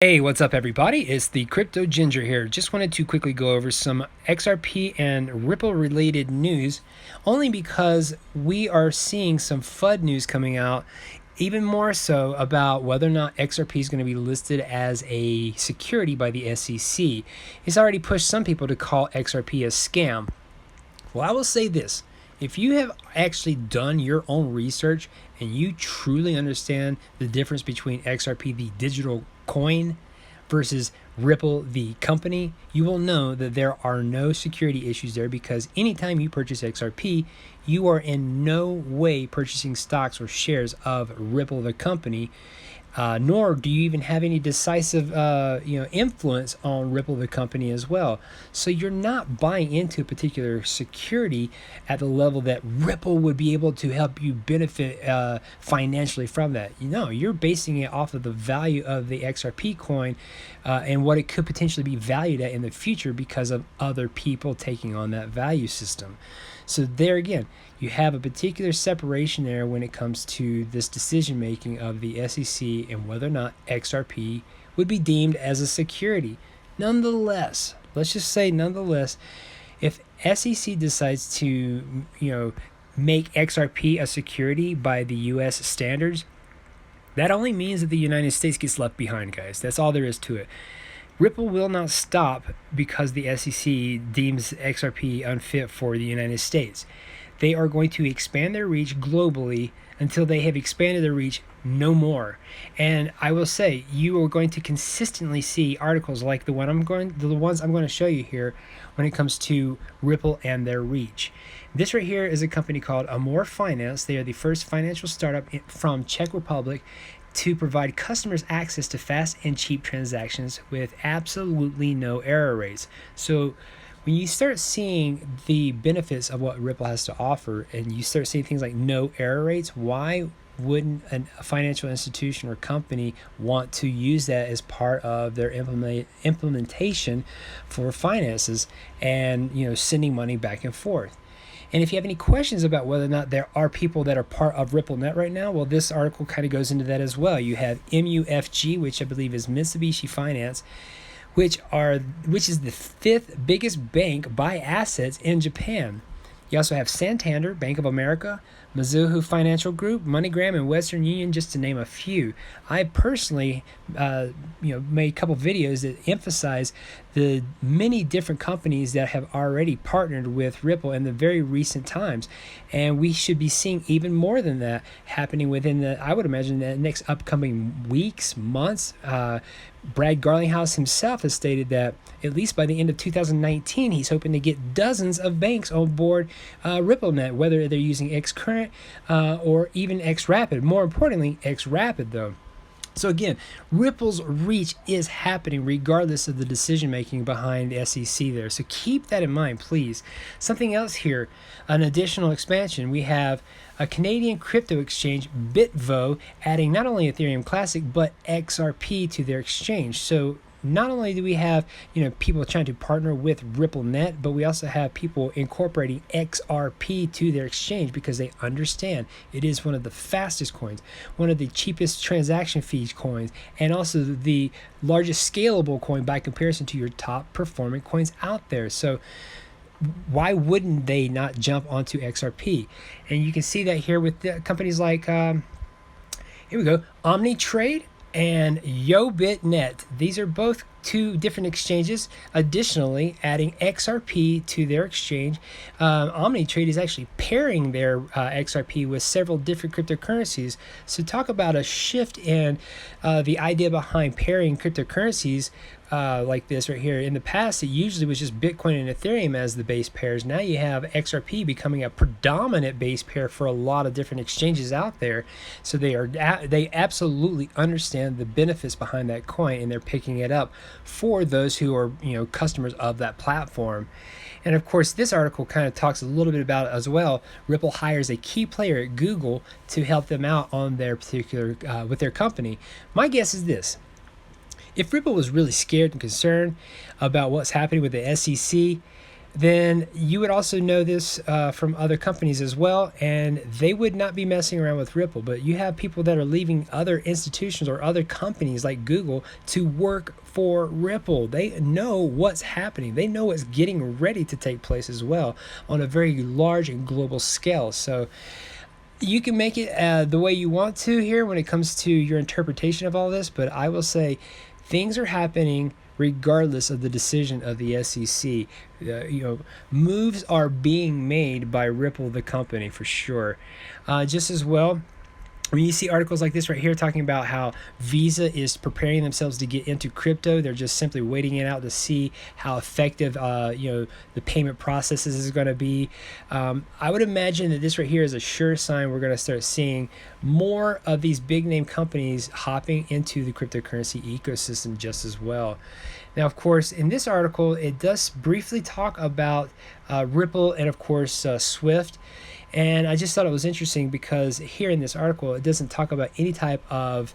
Hey, what's up everybody? It's the Crypto Ginger here. Just wanted to quickly go over some XRP and Ripple related news, only because we are seeing some FUD news coming out, even more so about whether or not XRP is going to be listed as a security by the SEC. It's already pushed some people to call XRP a scam. Well, I will say this. If you have actually done your own research and you truly understand the difference between XRP, the digital coin, versus Ripple, the company, you will know that there are no security issues there, because anytime you purchase XRP, you are in no way purchasing stocks or shares of Ripple, the company. Nor do you even have any decisive influence on Ripple, the company, as well. So you're not buying into a particular security at the level that Ripple would be able to help you benefit financially from that. You're basing it off of the value of the XRP coin and what it could potentially be valued at in the future because of other people taking on that value system. So there again, you have a particular separation there when it comes to this decision making of the SEC and whether or not XRP would be deemed as a security. Nonetheless, let's just say if SEC decides to, make XRP a security by the US standards, that only means that the United States gets left behind, guys. That's all there is to it. Ripple will not stop because the SEC deems XRP unfit for the United States. They are going to expand their reach globally until they have expanded their reach no more. And I will say, you are going to consistently see articles like the ones I'm going to show you here when it comes to Ripple and their reach. This right here is a company called Amor Finance. They are the first financial startup from Czech Republic to provide customers access to fast and cheap transactions with absolutely no error rates. So when you start seeing the benefits of what Ripple has to offer and you start seeing things like no error rates, why wouldn't a financial institution or company want to use that as part of their implementation for finances and sending money back and forth? And if you have any questions about whether or not there are people that are part of RippleNet right now, well, this article kind of goes into that as well. You have MUFG, which I believe is Mitsubishi Finance, which is the fifth biggest bank by assets in Japan. You also have Santander, Bank of America, Mizuho Financial Group, MoneyGram, and Western Union, just to name a few. I personally, made a couple videos that emphasize the many different companies that have already partnered with Ripple in the very recent times, and we should be seeing even more than that happening within I would imagine, the next upcoming weeks, months. Brad Garlinghouse himself has stated that at least by the end of 2019, he's hoping to get dozens of banks on board RippleNet, whether they're using Xcurrent or even XRapid. More importantly, XRapid though. So again, Ripple's reach is happening regardless of the decision making behind the SEC there. So keep that in mind, please. Something else here, an additional expansion. We have a Canadian crypto exchange, Bitveau, adding not only Ethereum Classic but XRP to their exchange. So not only do we have people trying to partner with RippleNet, but we also have people incorporating XRP to their exchange because they understand it is one of the fastest coins, one of the cheapest transaction fees coins, and also the largest scalable coin by comparison to your top performing coins out there. So why wouldn't they not jump onto XRP? And you can see that here with the companies like here we go, OmniTrade and YoBitNet. These are both two different exchanges, additionally adding XRP to their exchange. OmniTrade is actually pairing their XRP with several different cryptocurrencies. So talk about a shift in the idea behind pairing cryptocurrencies like this right here. In the past, it usually was just Bitcoin and Ethereum as the base pairs. Now you have XRP becoming a predominant base pair for a lot of different exchanges out there. So they absolutely understand the benefits behind that coin, and they're picking it up for those who are customers of that platform. And of course, this article kind of talks a little bit about it as well. Ripple hires a key player at Google to help them out on their particular with their company. My guess is this: if Ripple was really scared and concerned about what's happening with the SEC, then you would also know this from other companies as well, and they would not be messing around with Ripple. But you have people that are leaving other institutions or other companies like Google to work for Ripple. They know what's happening. They know what's getting ready to take place as well on a very large and global scale. So you can make it the way you want to here when it comes to your interpretation of all this, but I will say things are happening regardless of the decision of the SEC. Moves are being made by Ripple, the company, for sure. Just as well, when you see articles like this right here talking about how Visa is preparing themselves to get into crypto, they're just simply waiting it out to see how effective the payment processes is going to be. I would imagine that this right here is a sure sign we're going to start seeing more of these big name companies hopping into the cryptocurrency ecosystem just as well. Now, of course, in this article, it does briefly talk about Ripple and, of course, Swift. And I just thought it was interesting because here in this article, it doesn't talk about any type of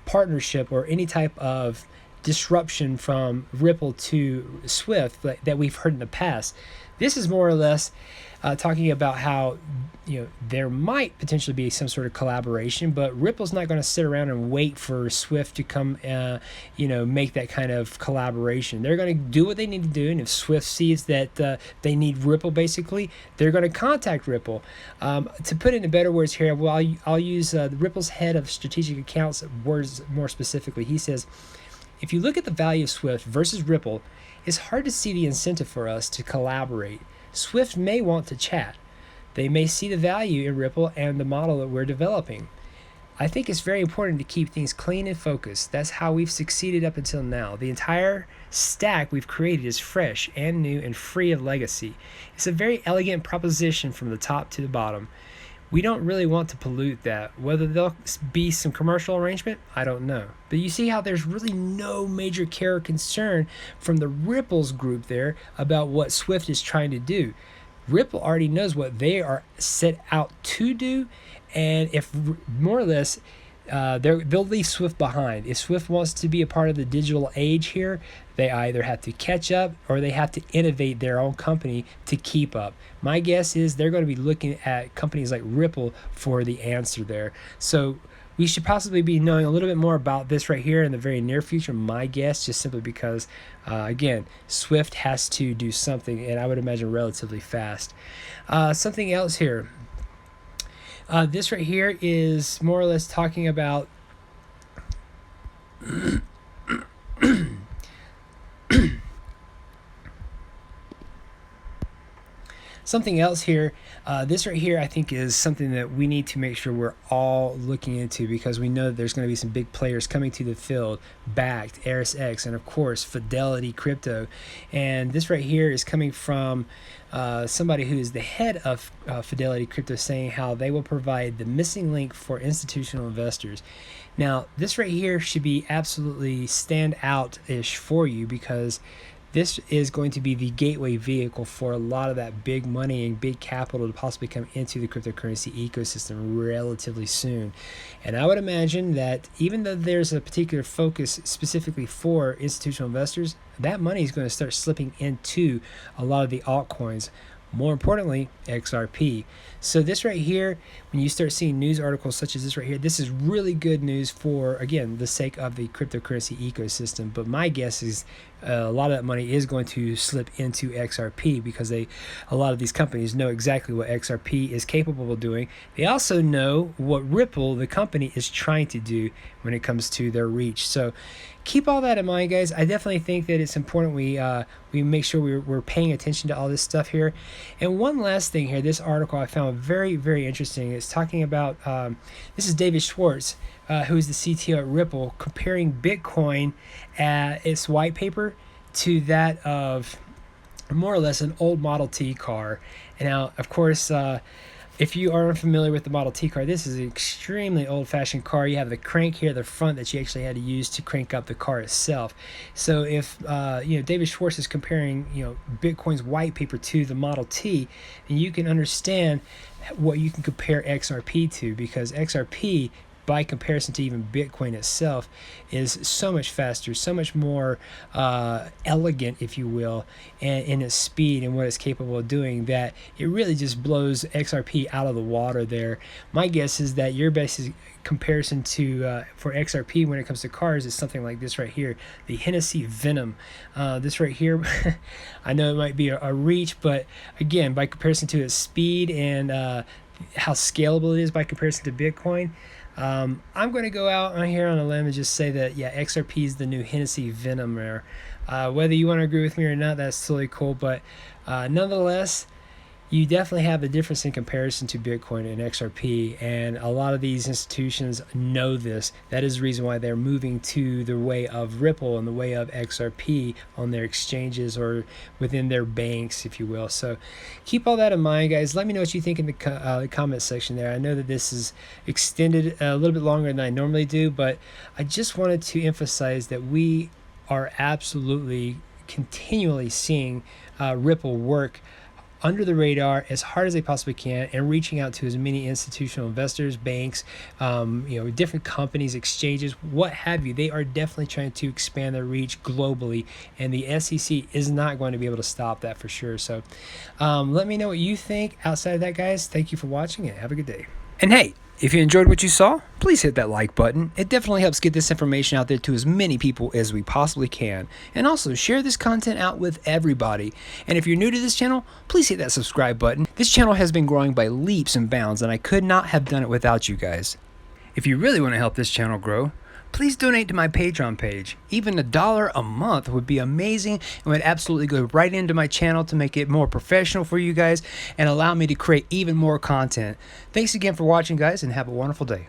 partnership or any type of disruption from Ripple to Swift that we've heard in the past. This is more or less talking about how there might potentially be some sort of collaboration, but Ripple's not going to sit around and wait for Swift to come make that kind of collaboration. They're going to do what they need to do, and if Swift sees that they need Ripple, basically they're going to contact Ripple. To put it in better words here, well, I'll use Ripple's head of strategic accounts words more specifically. He says, if you look at the value of Swift versus Ripple, it's hard to see the incentive for us to collaborate. Swift may want to chat. They may see the value in Ripple and the model that we're developing. I think it's very important to keep things clean and focused. That's how we've succeeded up until now. The entire stack we've created is fresh and new and free of legacy. It's a very elegant proposition from the top to the bottom. We don't really want to pollute that. Whether there'll be some commercial arrangement, I don't know. But you see how there's really no major care or concern from the Ripple's group there about what Swift is trying to do. Ripple already knows what they are set out to do, and if more or less they'll leave Swift behind. If Swift wants to be a part of the digital age here, they either have to catch up or they have to innovate their own company to keep up. My guess is they're going to be looking at companies like Ripple for the answer there. So we should possibly be knowing a little bit more about this right here in the very near future, my guess, just simply because, again, Swift has to do something, and I would imagine relatively fast. Something else here. This right here is more or less talking about something else here. This right here I think is something that we need to make sure we're all looking into, because we know that there's going to be some big players coming to the field, Backed, ErisX, and of course Fidelity Crypto. And this right here is coming from somebody who is the head of Fidelity Crypto, saying how they will provide the missing link for institutional investors. Now, this right here should be absolutely stand out-ish for you, because this is going to be the gateway vehicle for a lot of that big money and big capital to possibly come into the cryptocurrency ecosystem relatively soon. And I would imagine that even though there's a particular focus specifically for institutional investors, that money is going to start slipping into a lot of the altcoins. More importantly, XRP. So this right here, when you start seeing news articles such as this right here, this is really good news for, again, the sake of the cryptocurrency ecosystem. But my guess is a lot of that money is going to slip into XRP, because a lot of these companies know exactly what XRP is capable of doing. They also know what Ripple, the company, is trying to do when it comes to their reach. So keep all that in mind, guys. I definitely think that it's important we make sure we're paying attention to all this stuff here. And one last thing here, this article I found very, very interesting. It's talking about, this is David Schwartz, who is the CTO at Ripple, comparing Bitcoin, its white paper, to that of more or less an old Model T car. And now, of course, if you are unfamiliar with the Model T car, this is an extremely old-fashioned car. You have the crank here at the front that you actually had to use to crank up the car itself. So if David Schwartz is comparing Bitcoin's white paper to the Model T, then you can understand what you can compare XRP to, because XRP by comparison to even Bitcoin itself, is so much faster, so much more elegant, if you will, and in its speed and what it's capable of doing, that it really just blows XRP out of the water there. My guess is that your best comparison to for XRP when it comes to cars is something like this right here, the Hennessy Venom. This right here, I know it might be a reach, but again, by comparison to its speed and how scalable it is by comparison to Bitcoin, I'm going to go out on here on a limb and just say that, yeah, XRP is the new Hennessy Venom there. Whether you want to agree with me or not, that's totally cool, but nonetheless, you definitely have a difference in comparison to Bitcoin and XRP, and a lot of these institutions know this. That is the reason why they're moving to the way of Ripple and the way of XRP on their exchanges or within their banks, if you will. So keep all that in mind, guys. Let me know what you think in the comment section there. I know that this is extended a little bit longer than I normally do, but I just wanted to emphasize that we are absolutely continually seeing Ripple work under the radar as hard as they possibly can, and reaching out to as many institutional investors, banks, different companies, exchanges, what have you. They are definitely trying to expand their reach globally, and the SEC is not going to be able to stop that for sure. So let me know what you think. Outside of that, guys, thank you for watching and have a good day. And hey, if you enjoyed what you saw, please hit that like button. It definitely helps get this information out there to as many people as we possibly can. And also share this content out with everybody. And if you're new to this channel, please hit that subscribe button. This channel has been growing by leaps and bounds, and I could not have done it without you guys. If you really want to help this channel grow, please donate to my Patreon page. Even $1 a month would be amazing and would absolutely go right into my channel to make it more professional for you guys and allow me to create even more content. Thanks again for watching, guys, and have a wonderful day.